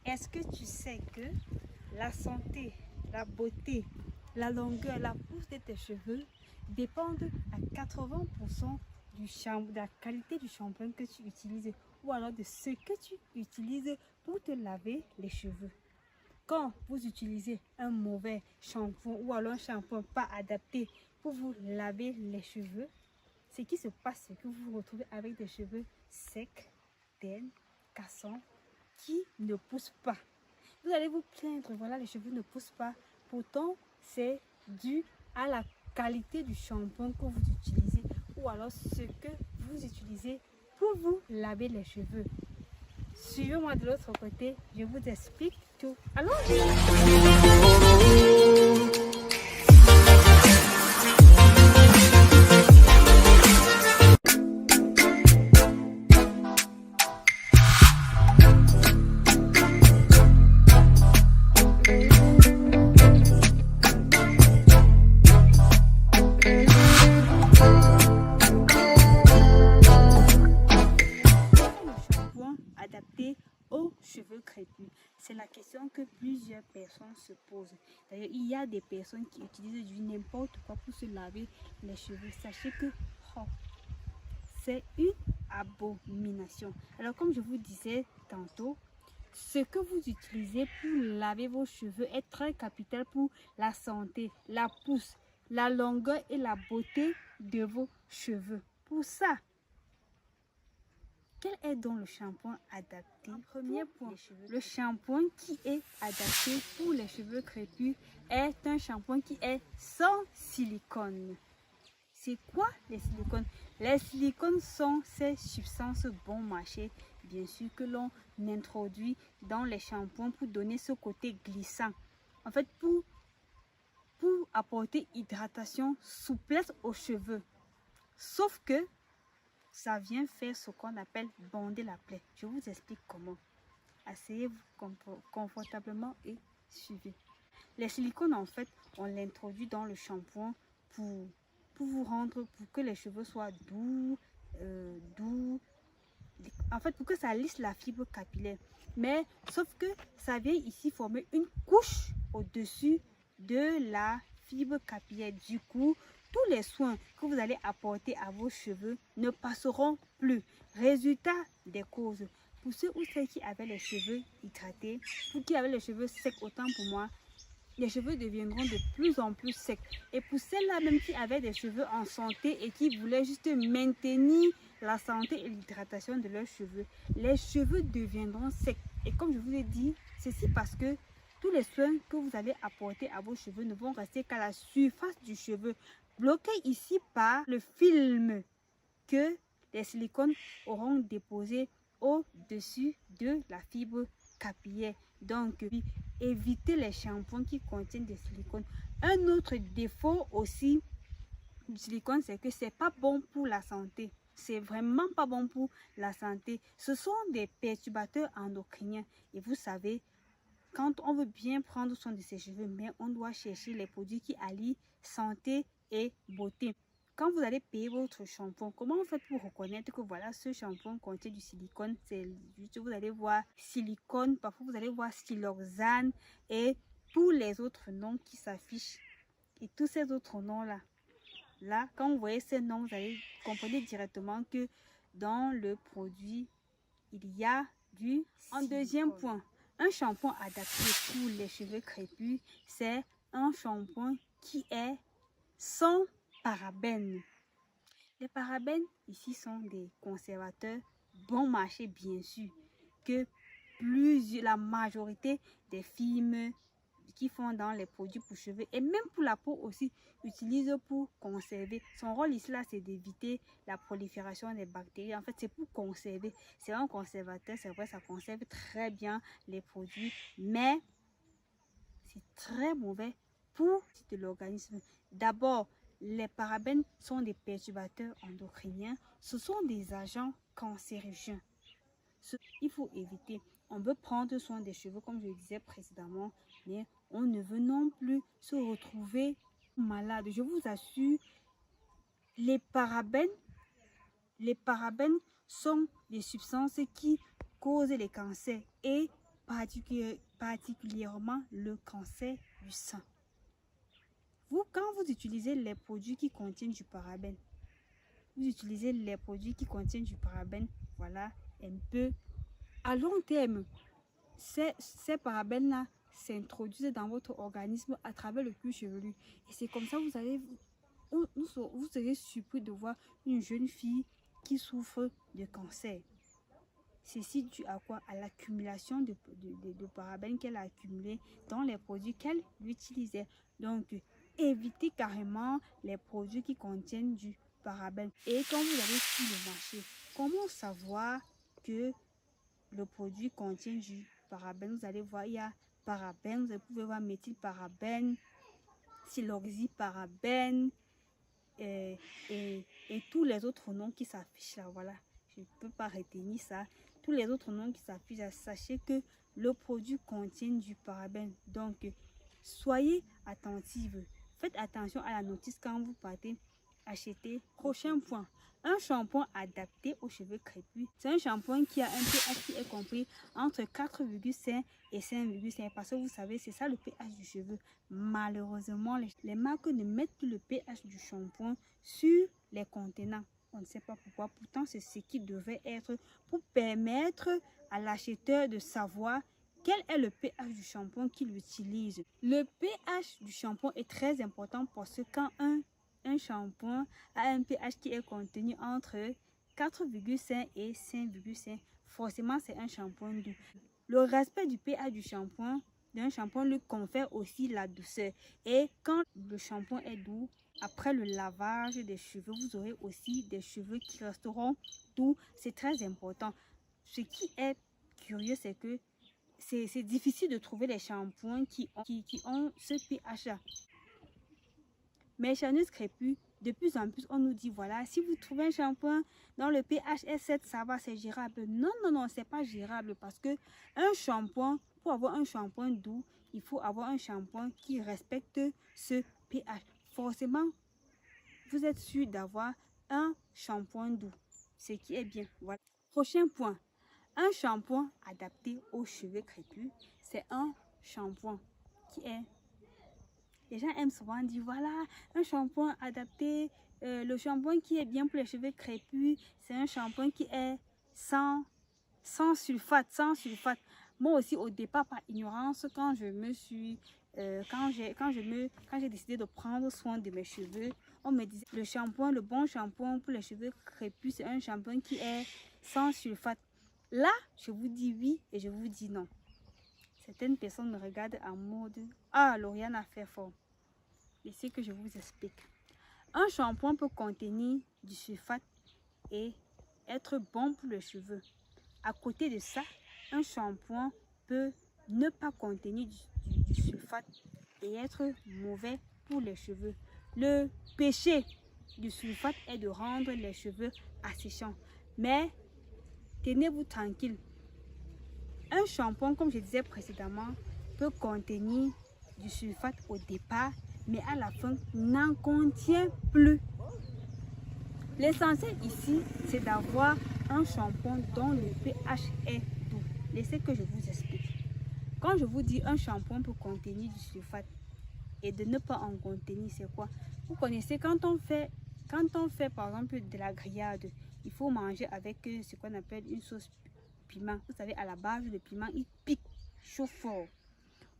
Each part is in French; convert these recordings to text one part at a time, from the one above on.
Est-ce que tu sais que la santé, la beauté, la longueur, la pousse de tes cheveux dépendent à 80% de la qualité du shampoing que tu utilises ou alors de ce que tu utilises pour te laver les cheveux. Quand vous utilisez un mauvais shampoing ou alors un shampoing pas adapté pour vous laver les cheveux, ce qui se passe, c'est que vous vous retrouvez avec des cheveux secs, ternés, cassants, qui ne poussent pas. Vous allez vous plaindre, voilà, les cheveux ne poussent pas. Pourtant, c'est dû à la qualité du shampoing que vous utilisez ou alors ce que vous utilisez pour vous laver les cheveux. Suivez-moi de l'autre côté, je vous explique tout. Allons-y! Adapté aux cheveux crépus? C'est la question que plusieurs personnes se posent. D'ailleurs, il y a des personnes qui utilisent du n'importe quoi pour se laver les cheveux. Sachez que c'est une abomination. Alors, comme je vous disais tantôt, ce que vous utilisez pour laver vos cheveux est très capital pour la santé, la pousse, la longueur et la beauté de vos cheveux. Pour ça, quel est donc le shampoing adapté? Premier point, le shampoing qui est adapté pour les cheveux crépus est un shampoing qui est sans silicone. C'est quoi les silicones? Les silicones sont ces substances bon marché, bien sûr, que l'on introduit dans les shampoings pour donner ce côté glissant. En fait, pour apporter hydratation, souplesse aux cheveux. Sauf que ça vient faire ce qu'on appelle bonder la plaie. Je vous explique comment. Asseyez-vous confortablement et suivez. Les silicones, en fait, on l'introduit dans le shampoing pour vous rendre, pour que les cheveux soient doux, en fait, pour que ça lisse la fibre capillaire. Mais, sauf que ça vient ici former une couche au-dessus de la fibre capillaire. Du coup, tous les soins que vous allez apporter à vos cheveux ne passeront plus. Résultat des causes. Pour ceux ou celles qui avaient les cheveux hydratés, pour qui avaient les cheveux secs, autant pour moi, les cheveux deviendront de plus en plus secs. Et pour celles-là même qui avaient des cheveux en santé et qui voulaient juste maintenir la santé et l'hydratation de leurs cheveux, les cheveux deviendront secs. Et comme je vous ai dit, ceci parce que tous les soins que vous allez apporter à vos cheveux ne vont rester qu'à la surface du cheveu, bloqué ici par le film que les silicones auront déposé au-dessus de la fibre capillaire. Donc, évitez les shampoings qui contiennent des silicones. Un autre défaut aussi du silicone, c'est que c'est pas bon pour la santé. C'est vraiment pas bon pour la santé. Ce sont des perturbateurs endocriniens. Et vous savez, quand on veut bien prendre soin de ses cheveux, mais on doit chercher les produits qui allient santé et beauté. Quand vous allez payer votre shampoing, comment vous faites pour reconnaître que voilà, ce shampoing contient du silicone? C'est juste, vous allez voir silicone, parfois vous allez voir siloxane et tous les autres noms qui s'affichent. Et tous ces autres noms-là, quand vous voyez ces noms, vous allez comprendre directement que dans le produit, il y a du silicone. En deuxième point, un shampoing adapté pour les cheveux crépus, c'est un shampoing qui est sans parabènes. Les parabènes ici sont des conservateurs bon marché, bien sûr, que la majorité des films qui font dans les produits pour cheveux et même pour la peau aussi utilisent pour conserver. Son rôle ici là, c'est d'éviter la prolifération des bactéries. En fait, c'est pour conserver. C'est un conservateur, c'est vrai, ça conserve très bien les produits, mais c'est très mauvais pour l'organisme. D'abord, les parabènes sont des perturbateurs endocriniens. Ce sont des agents cancérigènes. Il faut éviter. On veut prendre soin des cheveux, comme je le disais précédemment, mais on ne veut non plus se retrouver malade. Je vous assure, les parabènes sont des substances qui causent les cancers et particulièrement le cancer du sein. Quand vous utilisez les produits qui contiennent du parabène, voilà, un peu à long terme, ces parabènes-là s'introduisent dans votre organisme à travers le cuir chevelu. Et c'est comme ça vous serez surpris de voir une jeune fille qui souffre de cancer. Ceci dû à quoi? À l'accumulation de parabènes qu'elle a accumulé dans les produits qu'elle utilisait. Donc, évitez carrément les produits qui contiennent du parabène. Et quand vous allez sur le marché, comment savoir que le produit contient du parabène? Vous allez voir, il y a parabène, vous pouvez voir méthylparabène, siloxyparabène et tous les autres noms qui s'affichent là. Voilà, je ne peux pas retenir ça. Tous les autres noms qui s'affichent là, sachez que le produit contient du parabène. Donc, soyez attentive. Faites attention à la notice quand vous partez acheter. Prochain point, un shampoing adapté aux cheveux crépus. C'est un shampoing qui a un pH qui est compris entre 4,5 et 5,5 parce que vous savez, c'est ça le pH du cheveu. Malheureusement, les marques ne mettent plus le pH du shampoing sur les contenants. On ne sait pas pourquoi. Pourtant, c'est ce qui devait être pour permettre à l'acheteur de savoir quel est le pH du shampoing qu'il utilise. Le pH du shampoing est très important parce que quand un shampoing a un pH qui est contenu entre 4,5 et 5,5, forcément c'est un shampoing doux. Le respect du pH du shampoing d'un shampoing lui confère aussi la douceur. Et quand le shampoing est doux, après le lavage des cheveux, vous aurez aussi des cheveux qui resteront doux. C'est très important. Ce qui est curieux, c'est que c'est difficile de trouver les shampoings qui ont ce pH-là. Mais chez Anus Crépus, de plus en plus, on nous dit, voilà, si vous trouvez un shampoing dont le pH est 7, ça va, c'est gérable. Non, non, non, c'est pas gérable parce que un shampoing, pour avoir un shampoing doux, il faut avoir un shampoing qui respecte ce pH. Forcément, vous êtes sûr d'avoir un shampoing doux, ce qui est bien. Voilà. Prochain point, un shampoing adapté aux cheveux crépus, c'est un shampoing qui est... Les gens aiment souvent dire, voilà, un shampoing adapté, le shampoing qui est bien pour les cheveux crépus, c'est un shampoing qui est sans sulfate, Moi aussi, au départ, par ignorance, quand j'ai décidé de prendre soin de mes cheveux, on me disait, le bon shampoing pour les cheveux crépus, c'est un shampoing qui est sans sulfate. Là, je vous dis oui et je vous dis non. Certaines personnes me regardent en mode, ah, Lauriane a fait fort. Et c'est que je vous explique. Un shampoing peut contenir du sulfate et être bon pour les cheveux. À côté de ça, un shampoing peut ne pas contenir du sulfate et être mauvais pour les cheveux. Le péché du sulfate est de rendre les cheveux asséchants. Mais tenez-vous tranquille. Un shampoing, comme je disais précédemment, peut contenir du sulfate au départ, mais à la fin, n'en contient plus. L'essentiel ici, c'est d'avoir un shampoing dont le pH est doux. Laissez que je vous explique. Quand je vous dis un shampoing peut contenir du sulfate et de ne pas en contenir, c'est quoi? Vous connaissez, quand on fait par exemple de la grillade, il faut manger avec ce qu'on appelle une sauce piment. Vous savez, à la base, le piment, il pique, chauffe fort.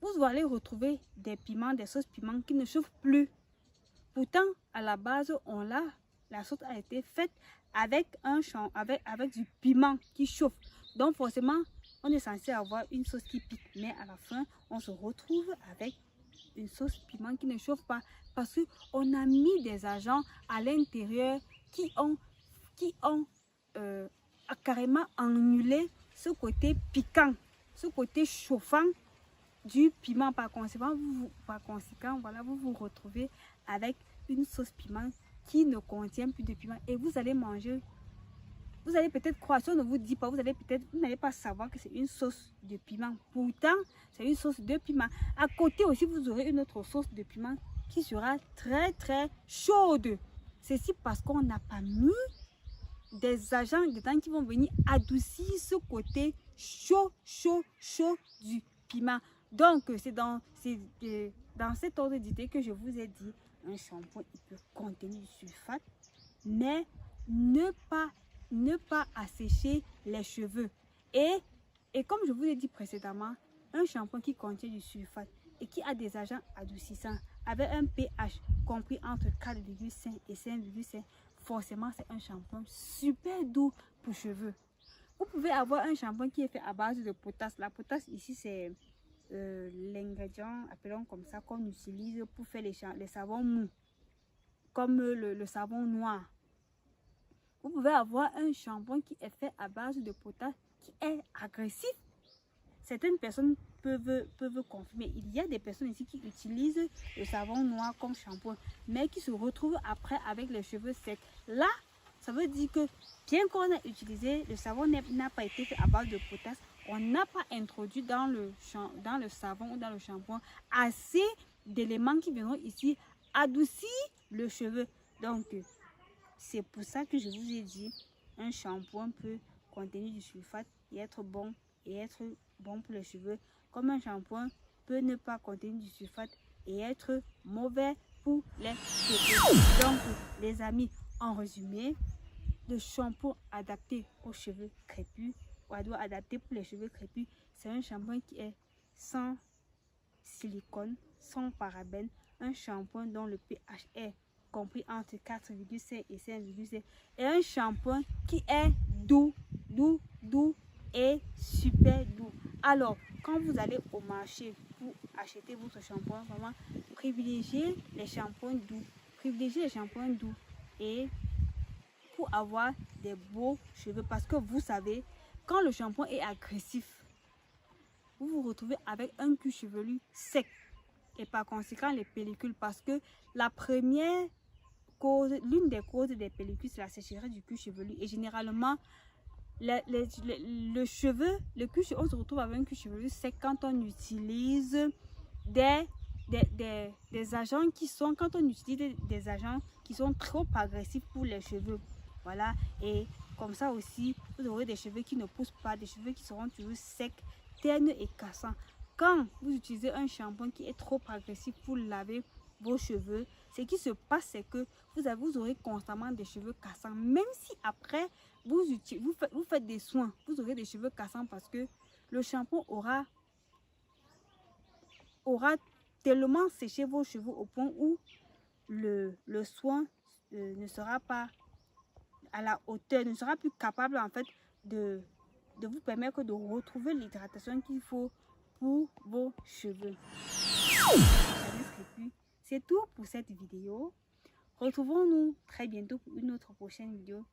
Vous allez retrouver des piments, des sauces piments qui ne chauffent plus. Pourtant, à la base, la sauce a été faite avec du piment qui chauffe. Donc, forcément, on est censé avoir une sauce qui pique. Mais à la fin, on se retrouve avec une sauce piment qui ne chauffe pas. Parce qu'on a mis des agents à l'intérieur qui ont carrément annulé ce côté piquant, ce côté chauffant du piment. Par conséquent, voilà, vous vous retrouvez avec une sauce piment qui ne contient plus de piment. Et vous allez manger, vous allez peut-être croire, si on ne vous dit pas, vous n'allez pas savoir que c'est une sauce de piment. Pourtant, c'est une sauce de piment. À côté aussi, vous aurez une autre sauce de piment qui sera très très chaude. Ceci parce qu'on n'a pas mis des agents dedans qui vont venir adoucir ce côté chaud du piment. Donc, c'est dans cet ordre d'idée que je vous ai dit, un shampoing, il peut contenir du sulfate, mais ne pas assécher les cheveux. Et comme je vous l'ai dit précédemment, un shampoing qui contient du sulfate et qui a des agents adoucissants avec un pH compris entre 4,5 et 5,5, forcément c'est un shampoing super doux pour cheveux. Vous pouvez avoir un shampoing qui est fait à base de potasse. La potasse ici c'est l'ingrédient, appelons comme ça, qu'on utilise pour faire les savons mous, comme le savon noir. Vous pouvez avoir un shampoing qui est fait à base de potasse qui est agressif. Certaines personnes peuvent confirmer. Il y a des personnes ici qui utilisent le savon noir comme shampoing, mais qui se retrouvent après avec les cheveux secs. Là, ça veut dire que bien qu'on a utilisé, le savon n'a pas été fait à base de potasse, on n'a pas introduit dans le savon ou dans le shampoing assez d'éléments qui viendront ici adoucir le cheveu. Donc, c'est pour ça que je vous ai dit, un shampoing peut contenir du sulfate et être bon pour les cheveux, comme un shampoing peut ne pas contenir du sulfate et être mauvais pour les cheveux. Donc, les amis, en résumé, le shampoing adapté aux cheveux crépus, ou adapté pour les cheveux crépus, c'est un shampoing qui est sans silicone, sans parabènes, un shampoing dont le pH est compris entre 4,5 et 5,5, et un shampoing qui est doux et super doux. Alors, quand vous allez au marché pour acheter votre shampoing, vraiment, privilégiez les shampoings doux. Privilégiez les shampoings doux et pour avoir des beaux cheveux. Parce que vous savez, quand le shampoing est agressif, vous vous retrouvez avec un cuir chevelu sec. Et par conséquent, les pellicules, parce que la première cause, l'une des causes des pellicules, c'est la sécheresse du cuir chevelu. Et généralement, le cheveu, on se retrouve avec un cuir chevelu sec quand on utilise des agents qui sont, des agents qui sont trop agressifs pour les cheveux. Voilà, et comme ça aussi, vous aurez des cheveux qui ne poussent pas, des cheveux qui seront toujours secs, ternes et cassants. Quand vous utilisez un shampoing qui est trop agressif pour laver vos cheveux, ce qui se passe, c'est que vous aurez constamment des cheveux cassants. Même si après, vous faites des soins, vous aurez des cheveux cassants parce que le shampoing aura tellement séché vos cheveux au point où le soin ne sera pas à la hauteur, ne sera plus capable en fait de vous permettre de retrouver l'hydratation qu'il faut pour vos cheveux. C'est tout pour cette vidéo. Retrouvons-nous très bientôt pour une autre prochaine vidéo.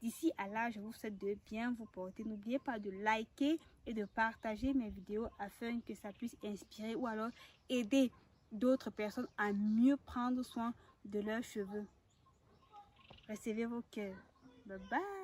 D'ici à là, je vous souhaite de bien vous porter. N'oubliez pas de liker et de partager mes vidéos afin que ça puisse inspirer ou alors aider d'autres personnes à mieux prendre soin de leurs cheveux. Recevez vos cœurs. Bye bye.